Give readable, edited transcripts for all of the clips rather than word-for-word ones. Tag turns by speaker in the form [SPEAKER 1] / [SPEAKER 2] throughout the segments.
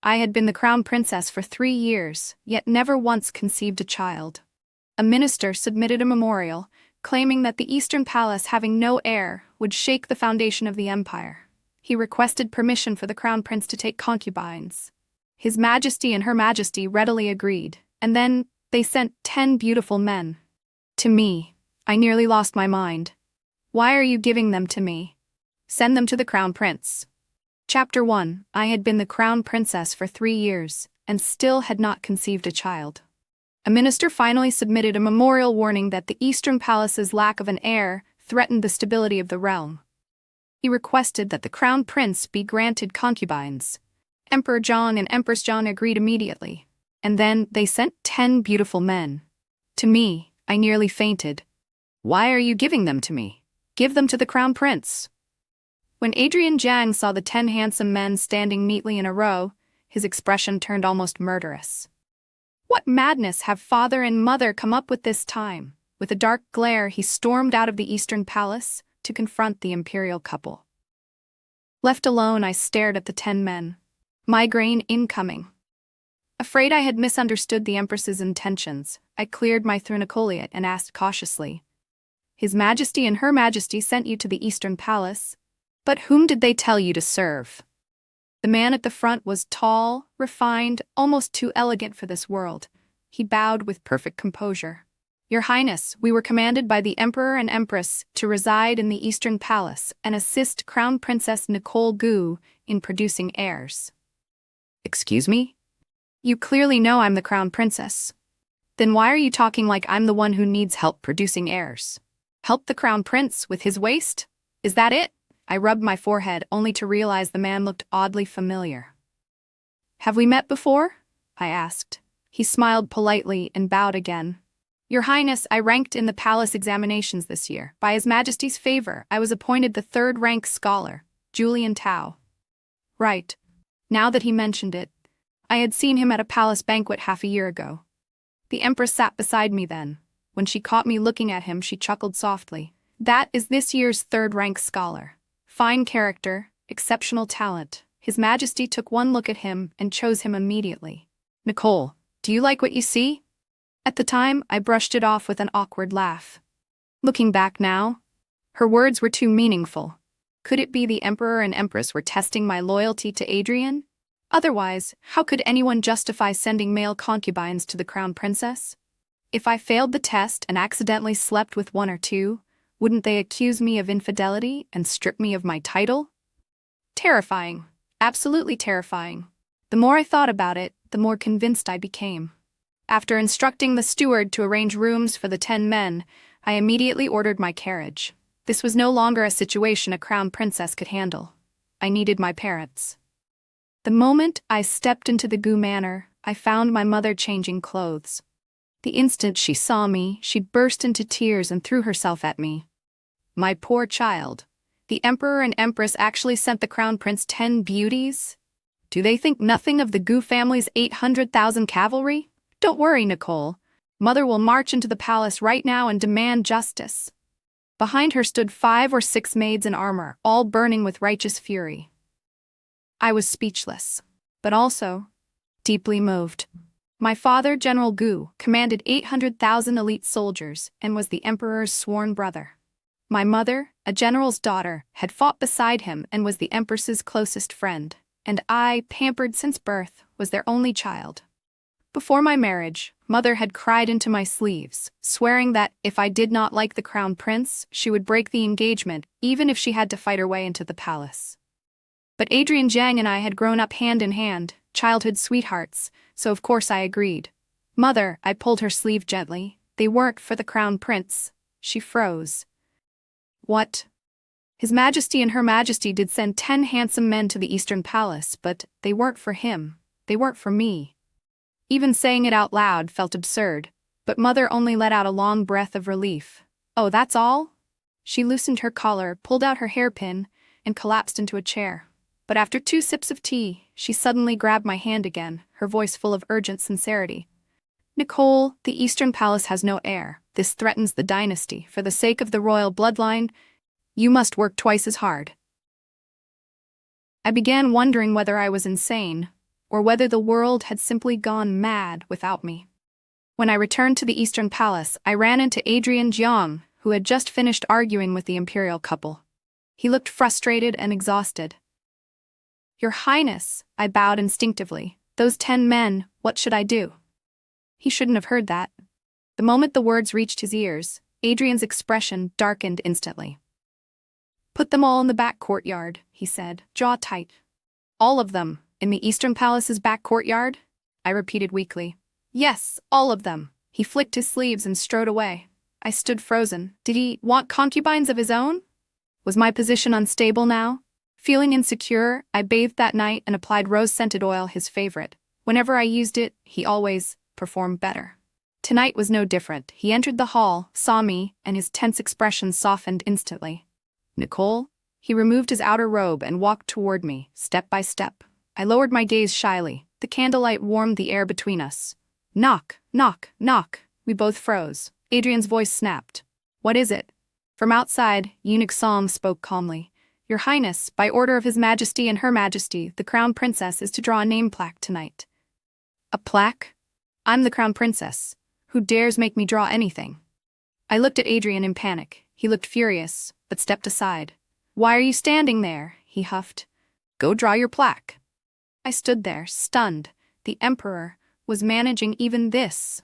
[SPEAKER 1] I had been the crown princess for 3 years, yet never once conceived a child. A minister submitted a memorial, claiming that the Eastern Palace, having no heir, would shake the foundation of the empire. He requested permission for the crown prince to take concubines. His Majesty and Her Majesty readily agreed, and then they sent 10 beautiful men. To me, I nearly lost my mind. Why are you giving them to me? Send them to the crown prince. Chapter 1. I had been the crown princess for 3 years, and still had not conceived a child. A minister finally submitted a memorial warning that the Eastern Palace's lack of an heir threatened the stability of the realm. He requested that the crown prince be granted concubines. Emperor John and Empress John agreed immediately, and then they sent 10 beautiful men. To me, I nearly fainted. Why are you giving them to me? Give them to the crown prince. When Adrian Jang saw the 10 handsome men standing neatly in a row, his expression turned almost murderous. What madness have father and mother come up with this time? With a dark glare, he stormed out of the Eastern Palace to confront the imperial couple. Left alone, I stared at the 10 men. Migraine incoming. Afraid I had misunderstood the Empress's intentions, I cleared my thrinacoliate and asked cautiously, "His Majesty and Her Majesty sent you to the Eastern Palace, but whom did they tell you to serve?" The man at the front was tall, refined, almost too elegant for this world. He bowed with perfect composure. "Your Highness, we were commanded by the Emperor and Empress to reside in the Eastern Palace and assist Crown Princess Nicole Gu in producing heirs." "Excuse me? You clearly know I'm the Crown Princess. Then why are you talking like I'm the one who needs help producing heirs? Help the Crown Prince with his waist? Is that it?" I rubbed my forehead, only to realize the man looked oddly familiar. "Have we met before?" I asked. He smiled politely and bowed again. "Your Highness, I ranked in the palace examinations this year. By His Majesty's favor, I was appointed the 3rd-rank scholar, Julian Tao." Right. Now that he mentioned it, I had seen him at a palace banquet half a year ago. The Empress sat beside me then. When she caught me looking at him, she chuckled softly. "That is this year's 3rd-rank scholar. Fine character, exceptional talent." His Majesty took one look at him and chose him immediately. "Nicole, do you like what you see?" At the time, I brushed it off with an awkward laugh. Looking back now, her words were too meaningful. Could it be the Emperor and Empress were testing my loyalty to Adrian? Otherwise, how could anyone justify sending male concubines to the Crown Princess? If I failed the test and accidentally slept with one or two, wouldn't they accuse me of infidelity and strip me of my title? Terrifying. Absolutely terrifying. The more I thought about it, the more convinced I became. After instructing the steward to arrange rooms for the 10 men, I immediately ordered my carriage. This was no longer a situation a crown princess could handle. I needed my parents. The moment I stepped into the Gu Manor, I found my mother changing clothes. The instant she saw me, she burst into tears and threw herself at me. My poor child. The Emperor and Empress actually sent the Crown Prince 10 beauties? Do they think nothing of the Gu family's 800,000 cavalry? Don't worry, Nicole. Mother will march into the palace right now and demand justice. Behind her stood 5 or 6 maids in armor, all burning with righteous fury. I was speechless, but also deeply moved. My father, General Gu, commanded 800,000 elite soldiers and was the Emperor's sworn brother. My mother, a general's daughter, had fought beside him and was the Empress's closest friend, and I, pampered since birth, was their only child. Before my marriage, Mother had cried into my sleeves, swearing that if I did not like the Crown Prince, she would break the engagement, even if she had to fight her way into the palace. But Adrian Jang and I had grown up hand in hand, childhood sweethearts, so of course I agreed. "Mother," I pulled her sleeve gently, "they weren't for the Crown Prince." She froze. "What?" "His Majesty and Her Majesty did send 10 handsome men to the Eastern Palace, but they weren't for him. They weren't for me." Even saying it out loud felt absurd, but Mother only let out a long breath of relief. "Oh, that's all?" She loosened her collar, pulled out her hairpin, and collapsed into a chair. But after 2 sips of tea, she suddenly grabbed my hand again, her voice full of urgent sincerity. "Nicole, the Eastern Palace has no heir. This threatens the dynasty. For the sake of the royal bloodline, you must work twice as hard." I began wondering whether I was insane. or whether the world had simply gone mad without me. When I returned to the Eastern Palace, I ran into Adrian Jiang, who had just finished arguing with the imperial couple. He looked frustrated and exhausted. "Your Highness," I bowed instinctively. "Those 10 men, what should I do?" He shouldn't have heard that. The moment the words reached his ears, Adrian's expression darkened instantly. "Put them all in the back courtyard," he said, jaw tight. "All of them, in the Eastern Palace's back courtyard?" I repeated weakly. "Yes, all of them." He flicked his sleeves and strode away. I stood frozen. Did he want concubines of his own? Was my position unstable now? Feeling insecure, I bathed that night and applied rose-scented oil, his favorite. Whenever I used it, he always performed better. Tonight was no different. He entered the hall, saw me, and his tense expression softened instantly. "Nicole?" He removed his outer robe and walked toward me, step by step. I lowered my gaze shyly. The candlelight warmed the air between us. "Knock, knock, knock." We both froze. Adrian's voice snapped. "What is it?" From outside, Eunuch Song spoke calmly. "Your Highness, by order of His Majesty and Her Majesty, the Crown Princess is to draw a name plaque tonight." "A plaque? I'm the Crown Princess. Who dares make me draw anything?" I looked at Adrian in panic. He looked furious, but stepped aside. "Why are you standing there?" he huffed. "Go draw your plaque." I stood there, stunned. The Emperor was managing even this.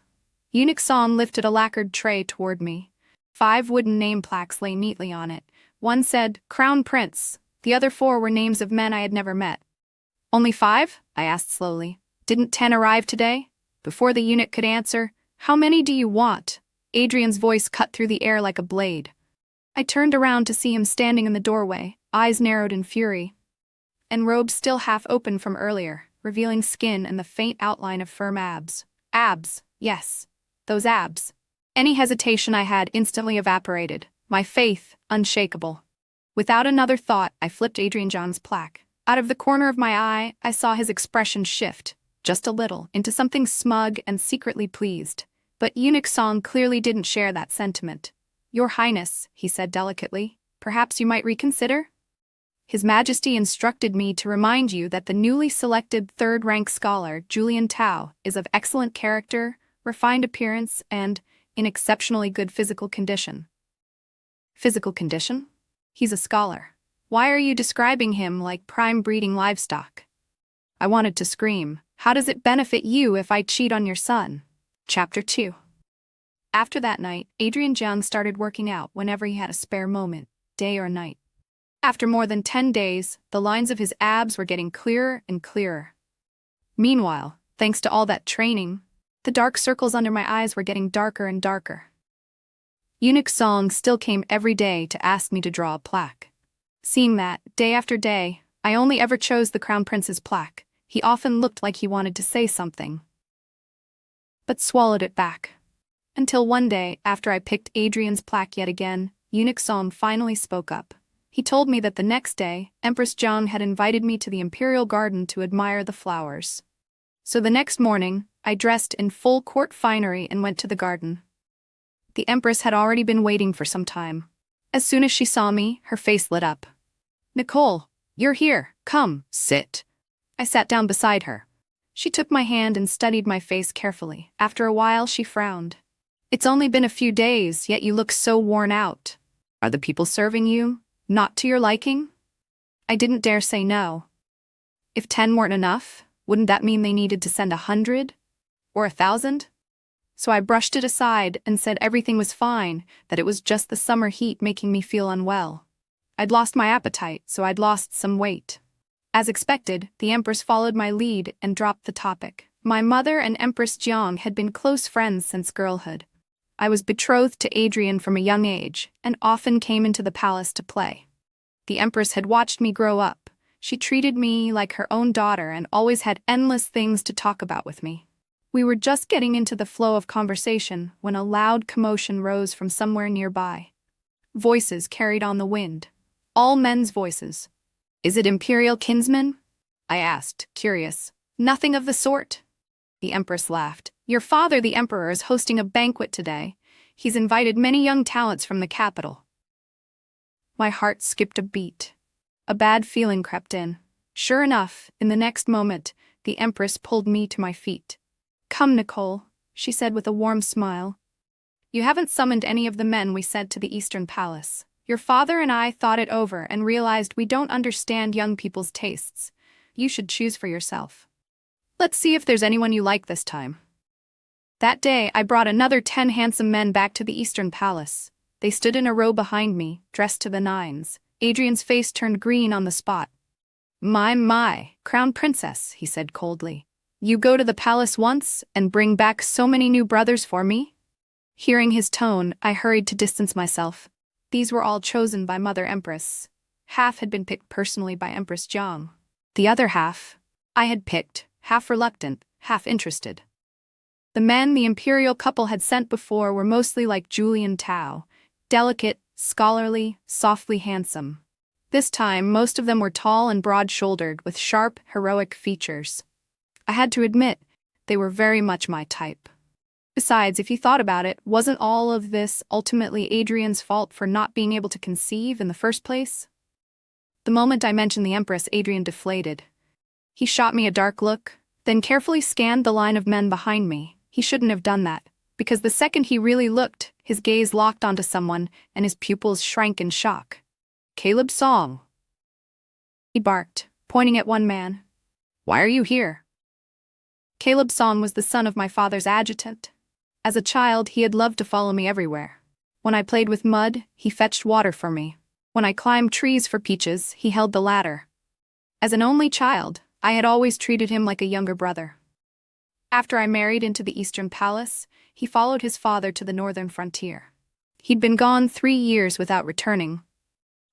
[SPEAKER 1] Eunuch Song lifted a lacquered tray toward me. 5 wooden name plaques lay neatly on it. One said, "Crown Prince." The other 4 were names of men I had never met. "Only 5?" I asked slowly. "Didn't 10 arrive today?" Before the eunuch could answer, "How many do you want?" Adrian's voice cut through the air like a blade. I turned around to see him standing in the doorway, eyes narrowed in fury, and robes still half open from earlier, revealing skin and the faint outline of firm abs. Abs, yes, those abs. Any hesitation I had instantly evaporated, my faith unshakable. Without another thought, I flipped Adrian John's plaque. Out of the corner of my eye, I saw his expression shift, just a little, into something smug and secretly pleased. But Eunuch Song clearly didn't share that sentiment. "Your Highness," he said delicately, "perhaps you might reconsider? His Majesty instructed me to remind you that the newly selected 3rd-rank scholar, Julian Tao, is of excellent character, refined appearance, and in exceptionally good physical condition." Physical condition? He's a scholar. Why are you describing him like prime breeding livestock? I wanted to scream. How does it benefit you if I cheat on your son? Chapter 2. After that night, Adrian Jiang started working out whenever he had a spare moment, day or night. After more than 10 days, the lines of his abs were getting clearer and clearer. Meanwhile, thanks to all that training, the dark circles under my eyes were getting darker and darker. Eunuch Song still came every day to ask me to draw a plaque. Seeing that, day after day, I only ever chose the Crown Prince's plaque. He often looked like he wanted to say something, but swallowed it back. Until one day, after I picked Adrian's plaque yet again, Eunuch Song finally spoke up. He told me that the next day, Empress Jiang had invited me to the imperial garden to admire the flowers. So the next morning, I dressed in full court finery and went to the garden. The Empress had already been waiting for some time. As soon as she saw me, her face lit up. "Nicole, you're here. Come, sit." I sat down beside her. She took my hand and studied my face carefully. After a while, she frowned. "It's only been a few days, yet you look so worn out. Are the people serving you not to your liking?" I didn't dare say no. If 10 weren't enough, wouldn't that mean they needed to send 100? Or 1,000? So I brushed it aside and said everything was fine, that it was just the summer heat making me feel unwell. I'd lost my appetite, so I'd lost some weight. As expected, the Empress followed my lead and dropped the topic. My mother and Empress Jiang had been close friends since girlhood. I was betrothed to Adrian from a young age, and often came into the palace to play. The Empress had watched me grow up. She treated me like her own daughter and always had endless things to talk about with me. We were just getting into the flow of conversation when a loud commotion rose from somewhere nearby. Voices carried on the wind. All men's voices. "Is it imperial kinsmen?" I asked, curious. "Nothing of the sort." The Empress laughed. "Your father, the Emperor, is hosting a banquet today. He's invited many young talents from the capital." My heart skipped a beat. A bad feeling crept in. Sure enough, in the next moment, The Empress pulled me to my feet. "Come, Nicole," she said with a warm smile. "You haven't summoned any of the men we sent to the Eastern Palace. Your father and I thought it over and realized we don't understand young people's tastes. You should choose for yourself. Let's see if there's anyone you like this time." That day, I brought another 10 handsome men back to the Eastern Palace. They stood in a row behind me, dressed to the nines. Adrian's face turned green on the spot. My, Crown Princess," he said coldly. "You go to the palace once and bring back so many new brothers for me?" Hearing his tone, I hurried to distance myself. These were all chosen by Mother Empress. Half had been picked personally by Empress Jiang. The other half, I had picked, half reluctant, half interested. The men the imperial couple had sent before were mostly like Julian Tao, delicate, scholarly, softly handsome. This time, most of them were tall and broad-shouldered with sharp, heroic features. I had to admit, they were very much my type. Besides, if you thought about it, wasn't all of this ultimately Adrian's fault for not being able to conceive in the first place? The moment I mentioned the Empress, Adrian deflated. He shot me a dark look, then carefully scanned the line of men behind me. He shouldn't have done that, because the second he really looked, his gaze locked onto someone, and his pupils shrank in shock. "Caleb Song," he barked, pointing at one man. "Why are you here?" Caleb Song was the son of my father's adjutant. As a child, he had loved to follow me everywhere. When I played with mud, he fetched water for me. When I climbed trees for peaches, he held the ladder. As an only child, I had always treated him like a younger brother. After I married into the Eastern Palace, he followed his father to the northern frontier. He'd been gone 3 years without returning.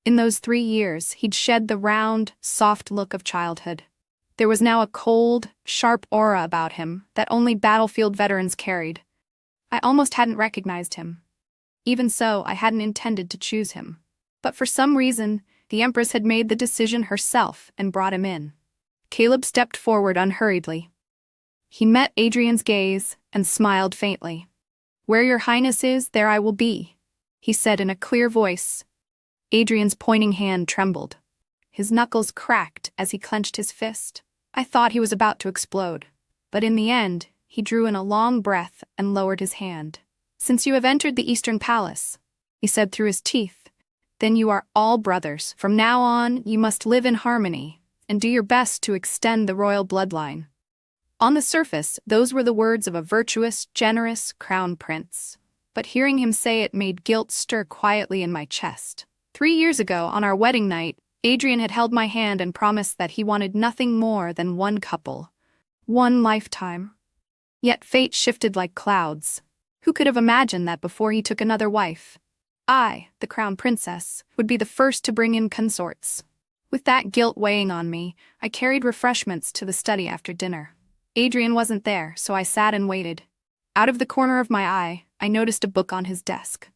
[SPEAKER 1] In those 3 years, he'd shed the round, soft look of childhood. There was now a cold, sharp aura about him that only battlefield veterans carried. I almost hadn't recognized him. Even so, I hadn't intended to choose him. But for some reason, the Empress had made the decision herself and brought him in. Caleb stepped forward unhurriedly. He met Adrian's gaze and smiled faintly. "Where your highness is, there I will be," he said in a clear voice. Adrian's pointing hand trembled. His knuckles cracked as he clenched his fist. I thought he was about to explode. But in the end, he drew in a long breath and lowered his hand. "Since you have entered the Eastern Palace," he said through his teeth, "then you are all brothers. From now on, you must live in harmony and do your best to extend the royal bloodline." On the surface, those were the words of a virtuous, generous crown prince. But hearing him say it made guilt stir quietly in my chest. 3 years ago, on our wedding night, Adrian had held my hand and promised that he wanted nothing more than one couple. One lifetime. Yet fate shifted like clouds. Who could have imagined that before he took another wife, I, the crown princess, would be the first to bring in consorts? With that guilt weighing on me, I carried refreshments to the study after dinner. Adrian wasn't there, so I sat and waited. Out of the corner of my eye, I noticed a book on his desk.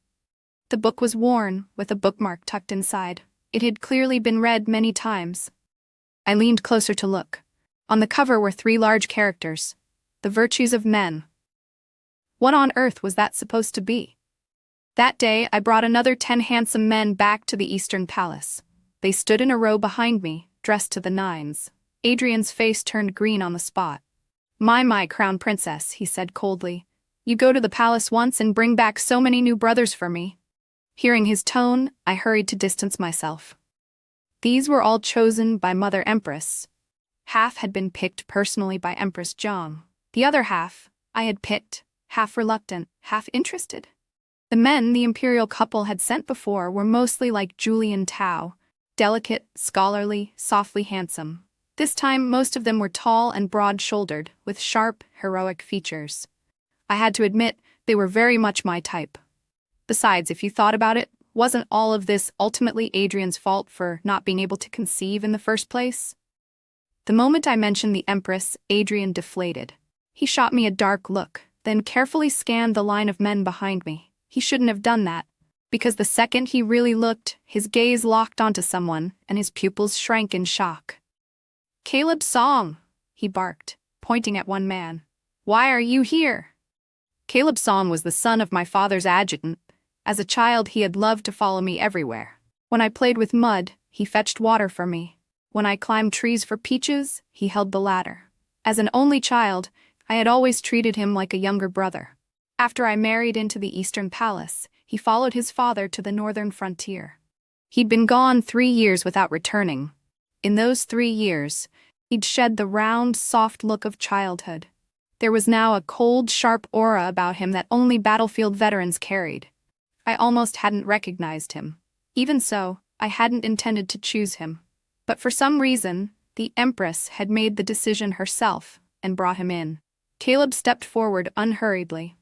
[SPEAKER 1] The book was worn, with a bookmark tucked inside. It had clearly been read many times. I leaned closer to look. On the cover were 3 large characters: "The Virtues of Men." What on earth was that supposed to be? That day, I brought another 10 handsome men back to the Eastern Palace. They stood in a row behind me, dressed to the nines. Adrian's face turned green on the spot. My, Crown Princess," he said coldly. "You go to the palace once and bring back so many new brothers for me." Hearing his tone, I hurried to distance myself. These were all chosen by Mother Empress. Half had been picked personally by Empress Jiang. The other half, I had picked, half reluctant, half interested. The men the imperial couple had sent before were mostly like Julian Tao, delicate, scholarly, softly handsome. This time, most of them were tall and broad-shouldered, with sharp, heroic features. I had to admit, they were very much my type. Besides, if you thought about it, wasn't all of this ultimately Adrian's fault for not being able to conceive in the first place? The moment I mentioned the Empress, Adrian deflated. He shot me a dark look, then carefully scanned the line of men behind me. He shouldn't have done that, because the second he really looked, his gaze locked onto someone, and his pupils shrank in shock. "Caleb Song," he barked, pointing at one man. "Why are you here?" Caleb Song was the son of my father's adjutant. As a child, he had loved to follow me everywhere. When I played with mud, he fetched water for me. When I climbed trees for peaches, he held the ladder. As an only child, I had always treated him like a younger brother. After I married into the Eastern Palace, he followed his father to the northern frontier. He'd been gone 3 years without returning. In those 3 years, he'd shed the round, soft look of childhood. There was now a cold, sharp aura about him that only battlefield veterans carried. I almost hadn't recognized him. Even so, I hadn't intended to choose him. But for some reason, the Empress had made the decision herself and brought him in. Caleb stepped forward unhurriedly.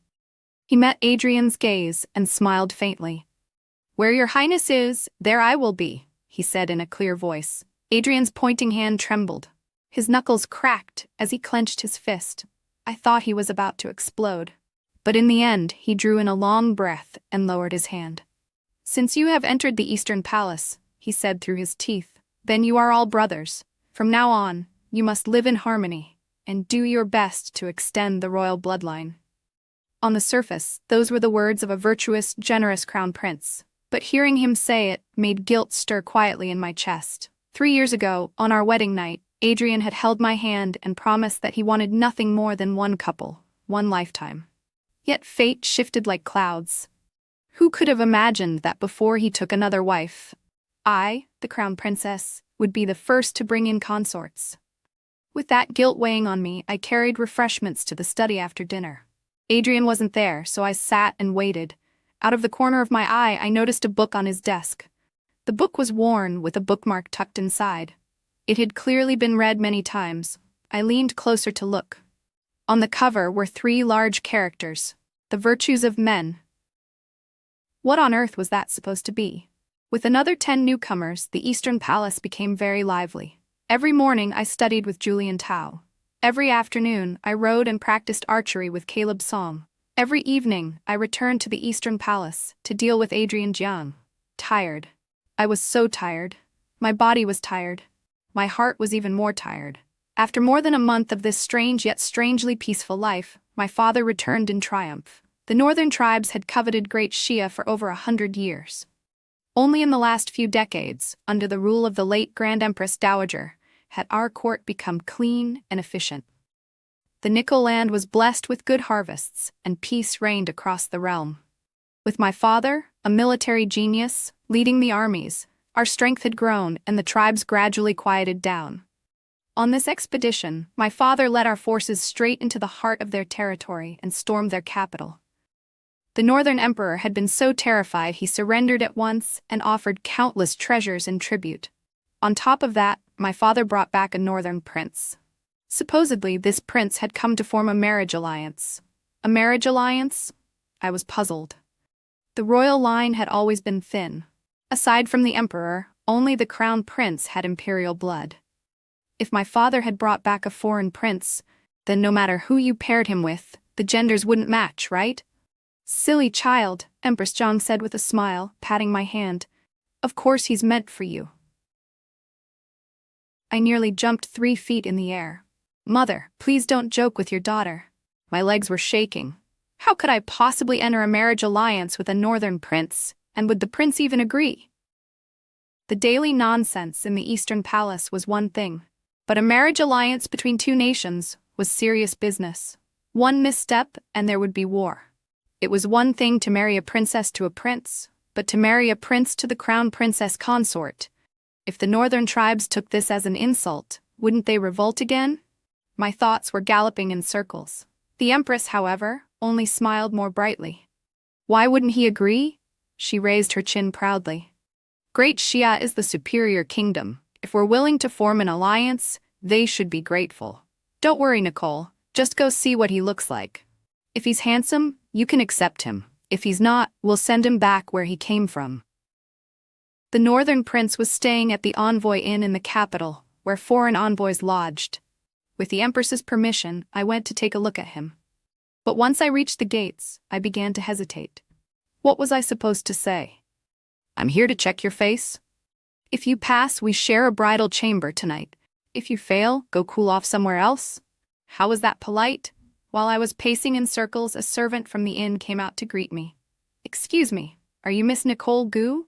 [SPEAKER 1] He met Adrian's gaze and smiled faintly. "Where your highness is, there I will be," he said in a clear voice. Adrian's pointing hand trembled. His knuckles cracked as he clenched his fist. I thought he was about to explode. But in the end, he drew in a long breath and lowered his hand. "Since you have entered the Eastern Palace," he said through his teeth, "then you are all brothers. From now on, you must live in harmony and do your best to extend the royal bloodline." On the surface, those were the words of a virtuous, generous crown prince. But hearing him say it made guilt stir quietly in my chest. 3 years ago, on our wedding night, Adrian had held my hand and promised that he wanted nothing more than one couple, one lifetime. Yet fate shifted like clouds. Who could have imagined that before he took another wife, I, the crown princess, would be the first to bring in consorts? With that guilt weighing on me, I carried refreshments to the study after dinner. Adrian wasn't there, so I sat and waited. Out of the corner of my eye, I noticed a book on his desk. The book was worn, with a bookmark tucked inside. It had clearly been read many times. I leaned closer to look. On the cover were 3 large characters: "The Virtues of Men." What on earth was that supposed to be? With another 10 newcomers, the Eastern Palace became very lively. Every morning I studied with Julian Tao. Every afternoon I rode and practiced archery with Caleb Song. Every evening I returned to the Eastern Palace to deal with Adrian Jiang. Tired. I was so tired. My body was tired. My heart was even more tired. After more than a month of this strange yet strangely peaceful life, my father returned in triumph. The northern tribes had coveted Great Xia for over 100 years. Only in the last few decades, under the rule of the late Grand Empress Dowager, had our court become clean and efficient. The Nickel land was blessed with good harvests, and peace reigned across the realm. With my father, a military genius, leading the armies, our strength had grown and the tribes gradually quieted down. On this expedition, my father led our forces straight into the heart of their territory and stormed their capital. The northern emperor had been so terrified he surrendered at once and offered countless treasures in tribute. On top of that, my father brought back a northern prince. Supposedly, this prince had come to form a marriage alliance. A marriage alliance? I was puzzled. The royal line had always been thin. Aside from the emperor, only the crown prince had imperial blood. If my father had brought back a foreign prince, then no matter who you paired him with, the genders wouldn't match, right? "Silly child," Empress Zhang said with a smile, patting my hand. "Of course he's meant for you." I nearly jumped 3 feet in the air. "Mother, please don't joke with your daughter." My legs were shaking. How could I possibly enter a marriage alliance with a northern prince, and would the prince even agree? The daily nonsense in the Eastern Palace was one thing, but a marriage alliance between 2 nations was serious business. One misstep and there would be war. It was one thing to marry a princess to a prince, but to marry a prince to the crown princess consort. If the northern tribes took this as an insult, wouldn't they revolt again? My thoughts were galloping in circles. The Empress, however, only smiled more brightly. "Why wouldn't he agree?" She raised her chin proudly. "Great Xia is the superior kingdom. If we're willing to form an alliance, they should be grateful. Don't worry, Nicole. Just go see what he looks like. If he's handsome, you can accept him. If he's not, we'll send him back where he came from." The northern prince was staying at the Envoy Inn in the capital, where foreign envoys lodged. With the Empress's permission, I went to take a look at him. But once I reached the gates, I began to hesitate. What was I supposed to say? "I'm here to check your face. If you pass, we share a bridal chamber tonight. If you fail, go cool off somewhere else." How was that polite? While I was pacing in circles, a servant from the inn came out to greet me. "Excuse me, are you Miss Nicole Gu?"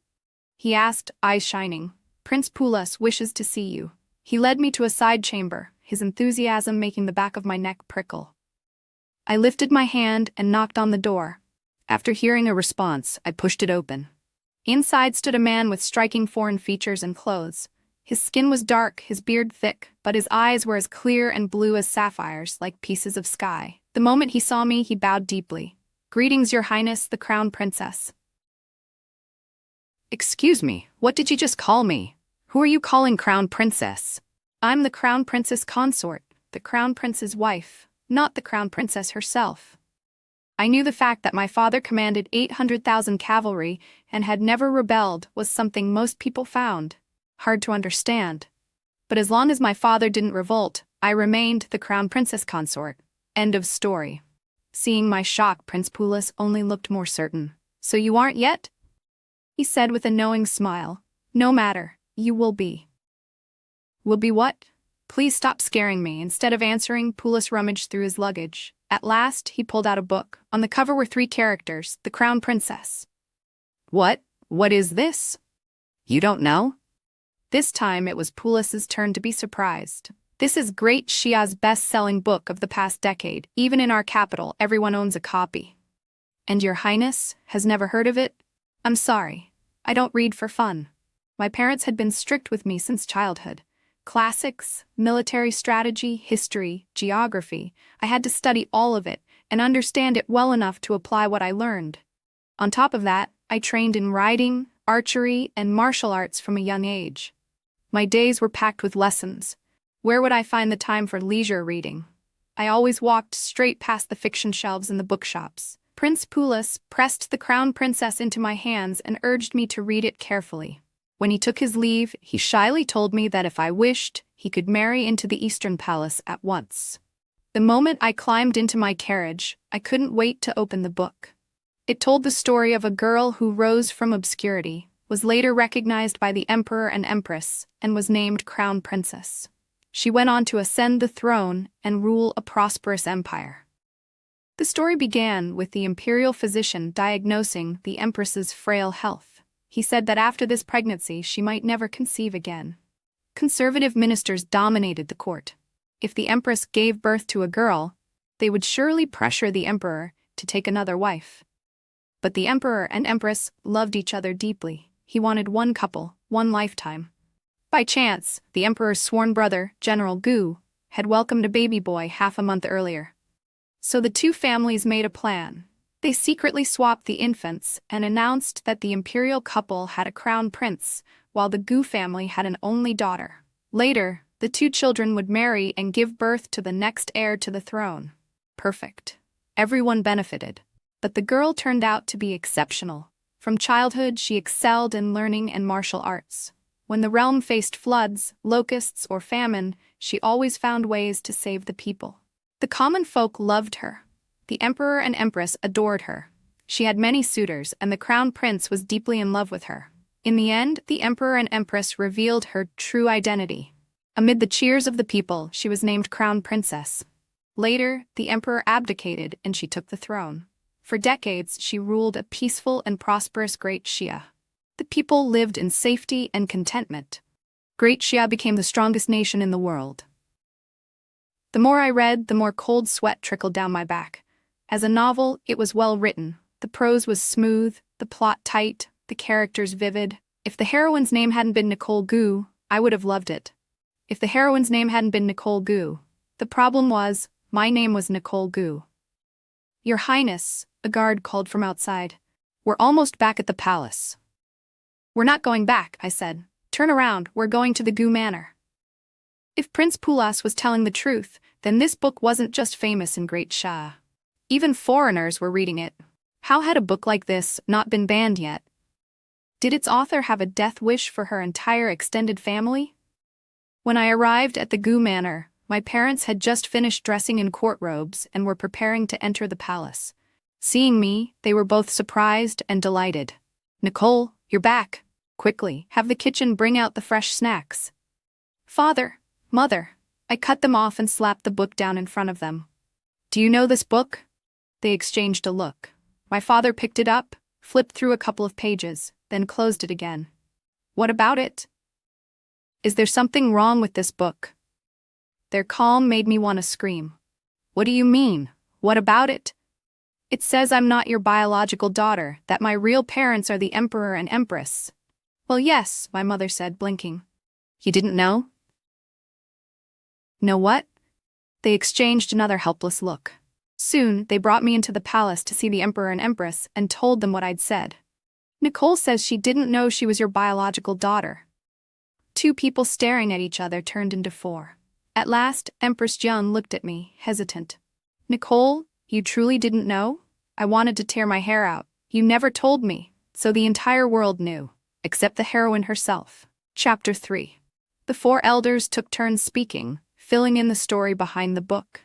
[SPEAKER 1] he asked, eyes shining. "Prince Pulas wishes to see you." He led me to a side chamber, his enthusiasm making the back of my neck prickle. I lifted my hand and knocked on the door. After hearing a response, I pushed it open. Inside stood a man with striking foreign features and clothes. His skin was dark, his beard thick, but his eyes were as clear and blue as sapphires, like pieces of sky. The moment he saw me, he bowed deeply. "Greetings, Your Highness, the Crown Princess." "Excuse me, what did you just call me? Who are you calling Crown Princess?" "I'm the Crown Princess consort, the Crown Prince's wife, not the Crown Princess herself." I knew the fact that my father commanded 800,000 cavalry and had never rebelled was something most people found hard to understand. But as long as my father didn't revolt, I remained the Crown Princess consort. End of story. Seeing my shock, Prince Pulis only looked more certain. "So you aren't yet?" he said with a knowing smile. "No matter, you will be." "Will be what? Please stop scaring me." Instead of answering, Pulis rummaged through his luggage. At last, he pulled out a book. On the cover were 3 characters, the Crown Princess. What is this? You don't know?" This time it was Pulis's turn to be surprised. "This is Great Shia's best-selling book of the past decade. Even in our capital, everyone owns a copy." "And Your Highness has never heard of it?" "I'm sorry. I don't read for fun. My parents had been strict with me since childhood. Classics, military strategy, history, geography. I had to study all of it and understand it well enough to apply what I learned. On top of that, I trained in riding, archery, and martial arts from a young age. My days were packed with lessons. Where would I find the time for leisure reading? I always walked straight past the fiction shelves in the bookshops." Prince Pulis pressed the Crown Princess into my hands and urged me to read it carefully. When he took his leave, he shyly told me that if I wished, he could marry into the Eastern Palace at once. The moment I climbed into my carriage, I couldn't wait to open the book. It told the story of a girl who rose from obscurity, was later recognized by the Emperor and Empress, and was named Crown Princess. She went on to ascend the throne and rule a prosperous empire. The story began with the imperial physician diagnosing the Empress's frail health. He said that after this pregnancy she might never conceive again. Conservative ministers dominated the court. If the Empress gave birth to a girl, they would surely pressure the Emperor to take another wife. But the Emperor and Empress loved each other deeply. He wanted one couple, one lifetime. By chance, the Emperor's sworn brother, General Gu, had welcomed a baby boy half a month earlier. So the two families made a plan. They secretly swapped the infants and announced that the imperial couple had a crown prince, while the Gu family had an only daughter. Later, the 2 children would marry and give birth to the next heir to the throne. Perfect. Everyone benefited. But the girl turned out to be exceptional. From childhood, she excelled in learning and martial arts. When the realm faced floods, locusts, or famine, she always found ways to save the people. The common folk loved her. The Emperor and Empress adored her. She had many suitors, and the Crown Prince was deeply in love with her. In the end, the Emperor and Empress revealed her true identity. Amid the cheers of the people, she was named Crown Princess. Later, the Emperor abdicated and she took the throne. For decades, she ruled a peaceful and prosperous Great Shia. The people lived in safety and contentment. Great Shia became the strongest nation in the world. The more I read, the more cold sweat trickled down my back. As a novel, it was well written. The prose was smooth, the plot tight, the characters vivid. If the heroine's name hadn't been Nicole Gu, I would have loved it. If the heroine's name hadn't been Nicole Gu. The problem was, my name was Nicole Gu. "Your Highness," a guard called from outside. "We're almost back at the palace." "We're not going back," I said. "Turn around, we're going to the Gu Manor." If Prince Pulis was telling the truth, then this book wasn't just famous in Great Shia. Even foreigners were reading it. How had a book like this not been banned yet? Did its author have a death wish for her entire extended family? When I arrived at the Gu Manor, my parents had just finished dressing in court robes and were preparing to enter the palace. Seeing me, they were both surprised and delighted. "Nicole, you're back. Quickly, have the kitchen bring out the fresh snacks." "Father, Mother," I cut them off and slapped the book down in front of them. "Do you know this book?" They exchanged a look. My father picked it up, flipped through a couple of pages, then closed it again. "What about it? Is there something wrong with this book?" Their calm made me want to scream. What do you mean? What about it? It says I'm not your biological daughter, that my real parents are the emperor and empress. Well, yes, my mother said, blinking. You didn't know? Know what? They exchanged another helpless look. Soon, they brought me into the palace to see the emperor and empress and told them what I'd said. Nicole says she didn't know she was your biological daughter. Two people staring at each other turned into four. At last, Empress Jiang looked at me, hesitant. Nicole, you truly didn't know? I wanted to tear my hair out. You never told me, so the entire world knew, except the heroine herself. Chapter 3. The four elders took turns speaking, filling in the story behind the book.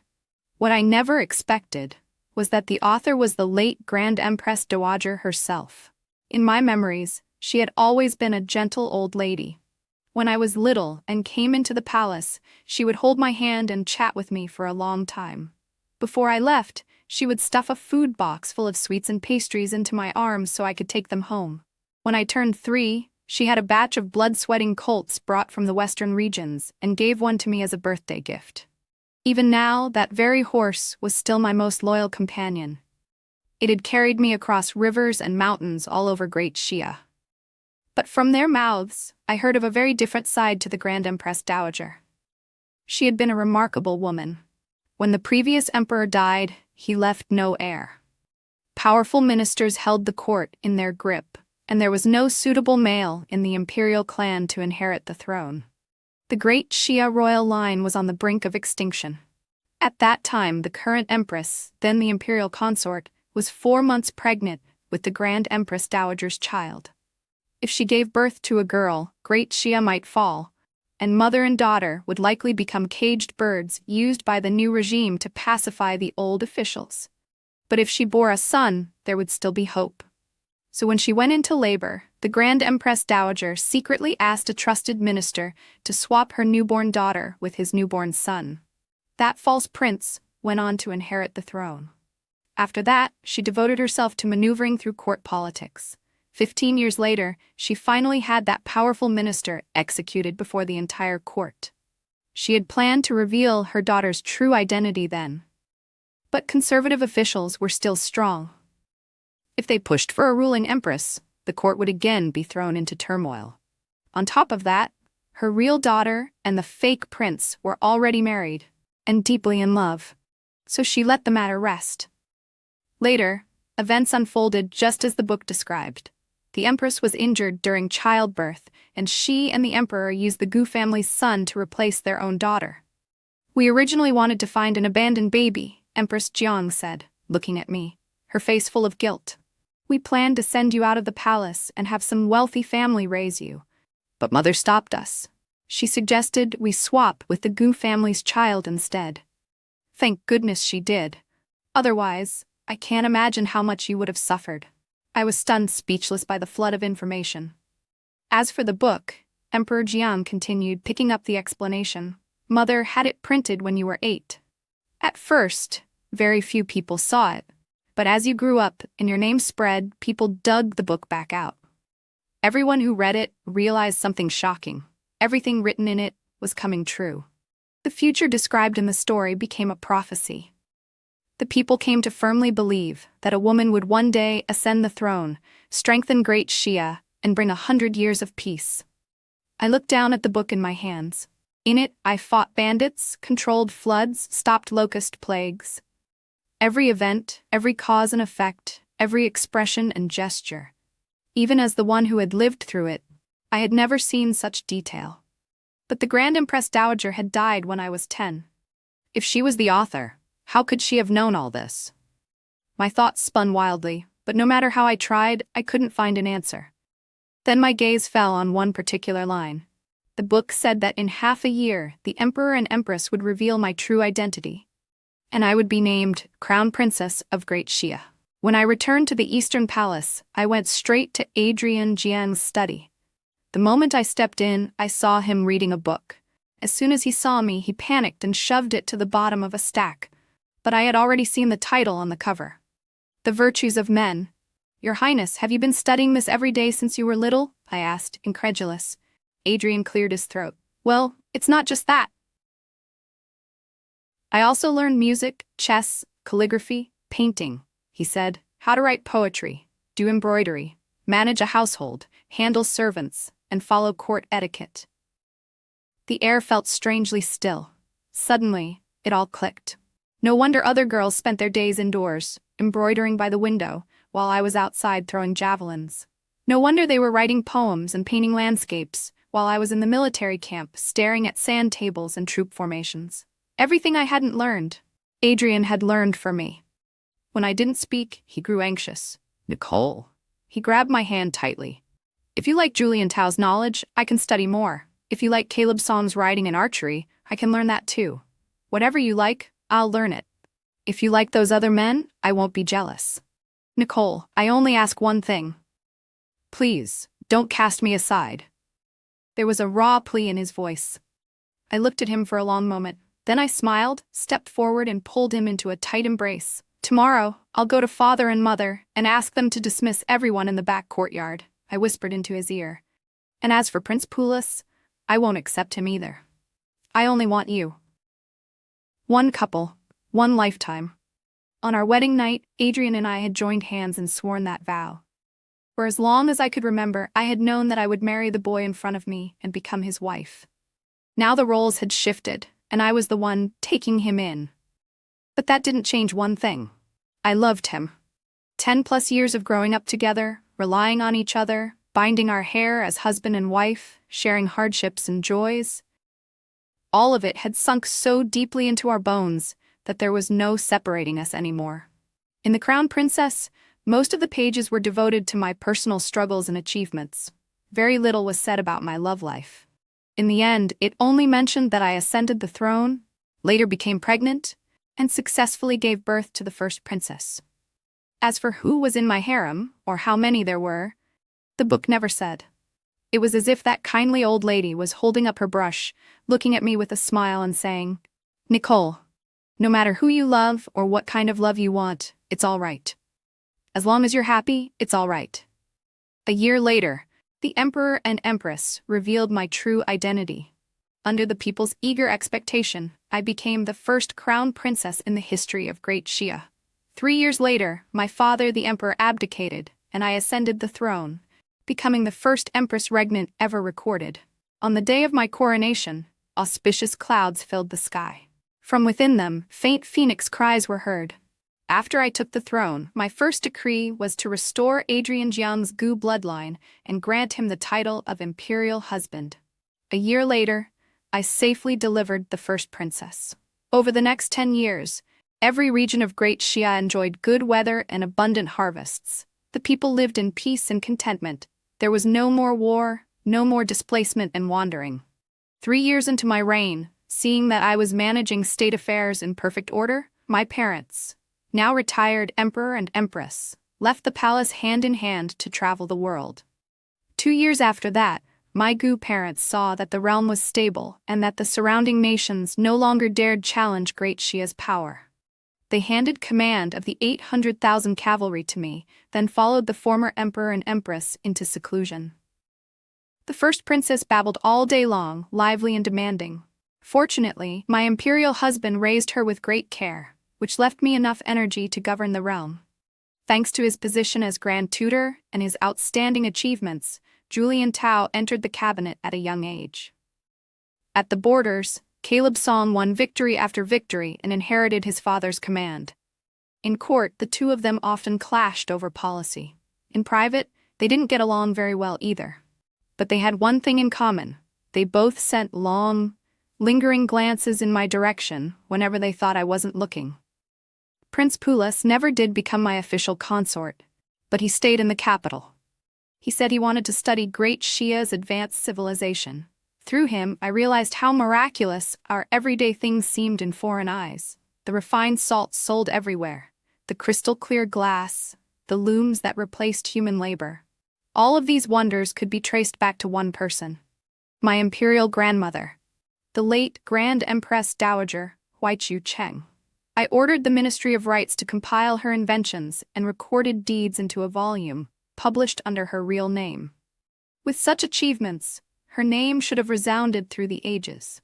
[SPEAKER 1] What I never expected was that the author was the late Grand Empress Dowager herself. In my memories, she had always been a gentle old lady. When I was little and came into the palace, she would hold my hand and chat with me for a long time. Before I left, she would stuff a food box full of sweets and pastries into my arms so I could take them home. When I turned 3, she had a batch of blood-sweating colts brought from the western regions and gave one to me as a birthday gift. Even now, that very horse was still my most loyal companion. It had carried me across rivers and mountains all over Great Xia. But from their mouths, I heard of a very different side to the Grand Empress Dowager. She had been a remarkable woman. When the previous emperor died, he left no heir. Powerful ministers held the court in their grip, and there was no suitable male in the imperial clan to inherit the throne. The Great Xia royal line was on the brink of extinction. At that time, the current empress, then the imperial consort, was 4 months pregnant with the Grand Empress Dowager's child. If she gave birth to a girl, Great Xia might fall, and mother and daughter would likely become caged birds used by the new regime to pacify the old officials. But if she bore a son, there would still be hope. So when she went into labor, the Grand Empress Dowager secretly asked a trusted minister to swap her newborn daughter with his newborn son. That false prince went on to inherit the throne. After that, she devoted herself to maneuvering through court politics. 15 years later, she finally had that powerful minister executed before the entire court. She had planned to reveal her daughter's true identity then. But conservative officials were still strong. If they pushed for a ruling empress, the court would again be thrown into turmoil. On top of that, her real daughter and the fake prince were already married and deeply in love, so she let the matter rest. Later, events unfolded just as the book described. The empress was injured during childbirth, and she and the emperor used the Gu family's son to replace their own daughter. We originally wanted to find an abandoned baby, Empress Jiang said, looking at me, her face full of guilt. We planned to send you out of the palace and have some wealthy family raise you. But mother stopped us. She suggested we swap with the Gu family's child instead. Thank goodness she did. Otherwise, I can't imagine how much you would have suffered. I was stunned speechless by the flood of information. As for the book, Emperor Jiang continued, picking up the explanation. Mother had it printed when you were 8. At first, very few people saw it. But as you grew up and your name spread, people dug the book back out. Everyone who read it realized something shocking. Everything written in it was coming true. The future described in the story became a prophecy. The people came to firmly believe that a woman would one day ascend the throne, strengthen Great Xia, and bring 100 years of peace. I looked down at the book in my hands. In it, I fought bandits, controlled floods, stopped locust plagues. Every event, every cause and effect, every expression and gesture. Even as the one who had lived through it, I had never seen such detail. But the Grand Empress Dowager had died when I was 10. If she was the author, how could she have known all this? My thoughts spun wildly, but no matter how I tried, I couldn't find an answer. Then my gaze fell on one particular line. The book said that in half a year, the Emperor and Empress would reveal my true identity, and I would be named Crown Princess of Great Xia. When I returned to the Eastern Palace, I went straight to Adrian Jiang's study. The moment I stepped in, I saw him reading a book. As soon as he saw me, he panicked and shoved it to the bottom of a stack. But I had already seen the title on the cover. The Virtues of Men. Your Highness, have you been studying this every day since you were little? I asked, incredulous. Adrian cleared his throat. Well, it's not just that. I also learned music, chess, calligraphy, painting, he said, how to write poetry, do embroidery, manage a household, handle servants, and follow court etiquette. The air felt strangely still. Suddenly, it all clicked. No wonder other girls spent their days indoors, embroidering by the window, while I was outside throwing javelins. No wonder they were writing poems and painting landscapes, while I was in the military camp staring at sand tables and troop formations. Everything I hadn't learned, Adrian had learned for me. When I didn't speak, he grew anxious. "Nicole." He grabbed my hand tightly. "If you like Julian Tao's knowledge, I can study more. If you like Caleb Song's riding and archery, I can learn that too. Whatever you like, I'll learn it. If you like those other men, I won't be jealous. Nicole, I only ask one thing. Please, don't cast me aside." There was a raw plea in his voice. I looked at him for a long moment. Then I smiled, stepped forward, and pulled him into a tight embrace. "Tomorrow, I'll go to Father and Mother and ask them to dismiss everyone in the back courtyard," I whispered into his ear. "And as for Prince Poulos, I won't accept him either. I only want you. One couple, one lifetime." On our wedding night, Adrian and I had joined hands and sworn that vow. For as long as I could remember, I had known that I would marry the boy in front of me and become his wife. Now the roles had shifted, and I was the one taking him in. But that didn't change one thing. I loved him. 10+ years of growing up together, relying on each other, binding our hair as husband and wife, sharing hardships and joys. All of it had sunk so deeply into our bones that there was no separating us anymore. In The Crown Princess, most of the pages were devoted to my personal struggles and achievements. Very little was said about my love life. In the end, it only mentioned that I ascended the throne, later became pregnant, and successfully gave birth to the first princess. As for who was in my harem, or how many there were, the book never said. It was as if that kindly old lady was holding up her brush, looking at me with a smile and saying, "Nicole, no matter who you love or what kind of love you want, it's all right. As long as you're happy, it's all right." A year later, the Emperor and Empress revealed my true identity. Under the people's eager expectation, I became the first crown princess in the history of Great Xia. 3 years later, my father, the Emperor, abdicated, and I ascended the throne, becoming the first Empress regnant ever recorded. On the day of my coronation, auspicious clouds filled the sky. From within them, faint phoenix cries were heard. After I took the throne, my first decree was to restore Adrian Jiang's Gu bloodline and grant him the title of imperial husband. A year later, I safely delivered the first princess. Over the next 10 years, every region of Great Xia enjoyed good weather and abundant harvests. The people lived in peace and contentment. There was no more war, no more displacement and wandering. 3 years into my reign, seeing that I was managing state affairs in perfect order, my parents, now retired Emperor and Empress, left the palace hand in hand to travel the world. 2 years after that, my Gu parents saw that the realm was stable and that the surrounding nations no longer dared challenge Great Xia's power. They handed command of the 800,000 cavalry to me, then followed the former Emperor and Empress into seclusion. The first princess babbled all day long, lively and demanding. Fortunately, my imperial husband raised her with great care, which left me enough energy to govern the realm. Thanks to his position as Grand Tutor and his outstanding achievements, Julian Tao entered the cabinet at a young age. At the borders, Caleb Song won victory after victory and inherited his father's command. In court, the two of them often clashed over policy. In private, they didn't get along very well either. But they had one thing in common. They both sent long, lingering glances in my direction whenever they thought I wasn't looking. Prince Poulos never did become my official consort, but he stayed in the capital. He said he wanted to study Great Xia's advanced civilization. Through him, I realized how miraculous our everyday things seemed in foreign eyes. The refined salt sold everywhere, the crystal-clear glass, the looms that replaced human labor. All of these wonders could be traced back to one person: my imperial grandmother, the late Grand Empress Dowager Huaichu Cheng. I ordered the Ministry of Rights to compile her inventions and recorded deeds into a volume, published under her real name. With such achievements, her name should have resounded through the ages.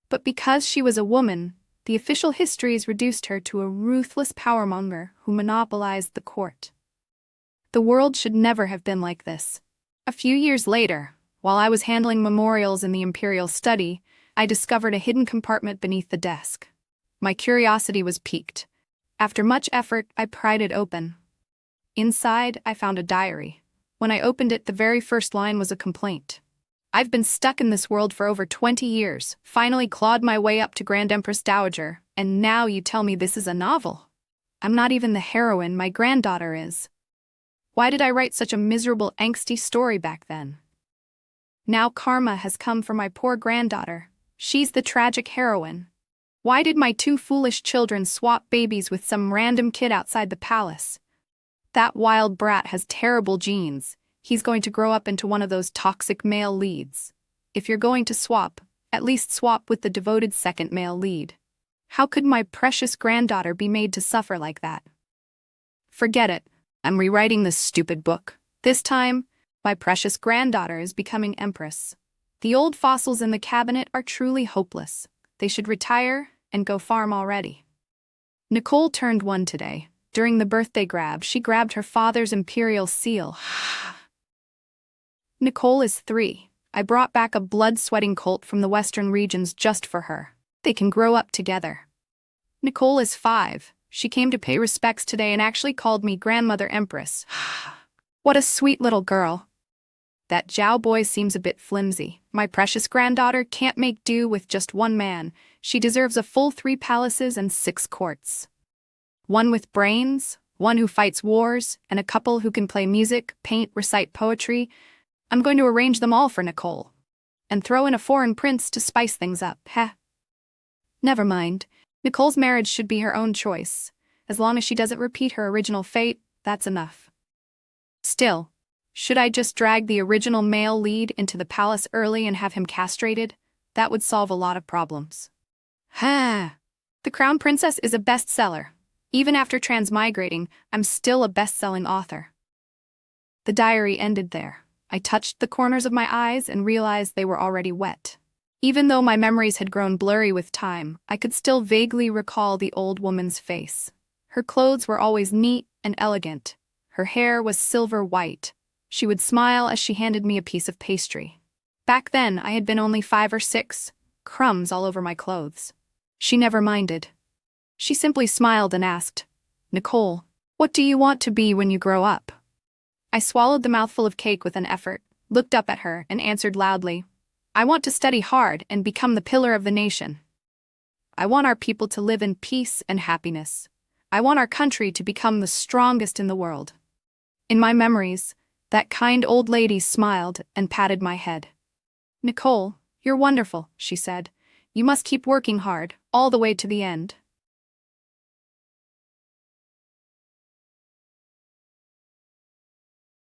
[SPEAKER 1] But because she was a woman, The official histories reduced her to a ruthless powermonger who monopolized the court. The world should never have been like this. A few years later, while I was handling memorials in the imperial study, I discovered a hidden compartment beneath the desk. My curiosity was piqued. After much effort, I pried it open. Inside, I found a diary. When I opened it, the very first line was a complaint. I've been stuck in this world for over 20 years, finally clawed my way up to Grand Empress Dowager, and now you tell me this is a novel. I'm not even the heroine, my granddaughter is. Why did I write such a miserable, angsty story back then? Now karma has come for my poor granddaughter. She's the tragic heroine. Why did my two foolish children swap babies with some random kid outside the palace? That wild brat has terrible genes. He's going to grow up into one of those toxic male leads. If you're going to swap, at least swap with the devoted second male lead. How could my precious granddaughter be made to suffer like that? Forget it. I'm rewriting this stupid book. This time, my precious granddaughter is becoming empress. The old fossils in the cabinet are truly hopeless. They should retire and go farm already. Nicole turned 1 today. During the birthday grab, she grabbed her father's imperial seal. Nicole is 3. I brought back a blood-sweating colt from the western regions just for her. They can grow up together. Nicole is 5. She came to pay respects today and actually called me Grandmother Empress. What a sweet little girl. That Zhao boy seems a bit flimsy. My precious granddaughter can't make do with just one man. She deserves a full 3 palaces and 6 courts. One with brains, one who fights wars, and a couple who can play music, paint, recite poetry. I'm going to arrange them all for Nicole. And throw in a foreign prince to spice things up, heh? Never mind. Nicole's marriage should be her own choice. As long as she doesn't repeat her original fate, that's enough. Still, should I just drag the original male lead into the palace early and have him castrated? That would solve a lot of problems. The Crown Princess is a bestseller. Even after transmigrating, I'm still a best-selling author. The diary ended there. I touched the corners of my eyes and realized they were already wet. Even though my memories had grown blurry with time, I could still vaguely recall the old woman's face. Her clothes were always neat and elegant. Her hair was silver white. She would smile as she handed me a piece of pastry. Back then, I had been only 5 or 6, crumbs all over my clothes. She never minded. She simply smiled and asked, "Nicole, what do you want to be when you grow up?" I swallowed the mouthful of cake with an effort, looked up at her, and answered loudly, "I want to study hard and become the pillar of the nation. I want our people to live in peace and happiness. I want our country to become the strongest in the world." In my memories, that kind old lady smiled and patted my head. "Nicole, you're wonderful," she said. "You must keep working hard, all the way to the end."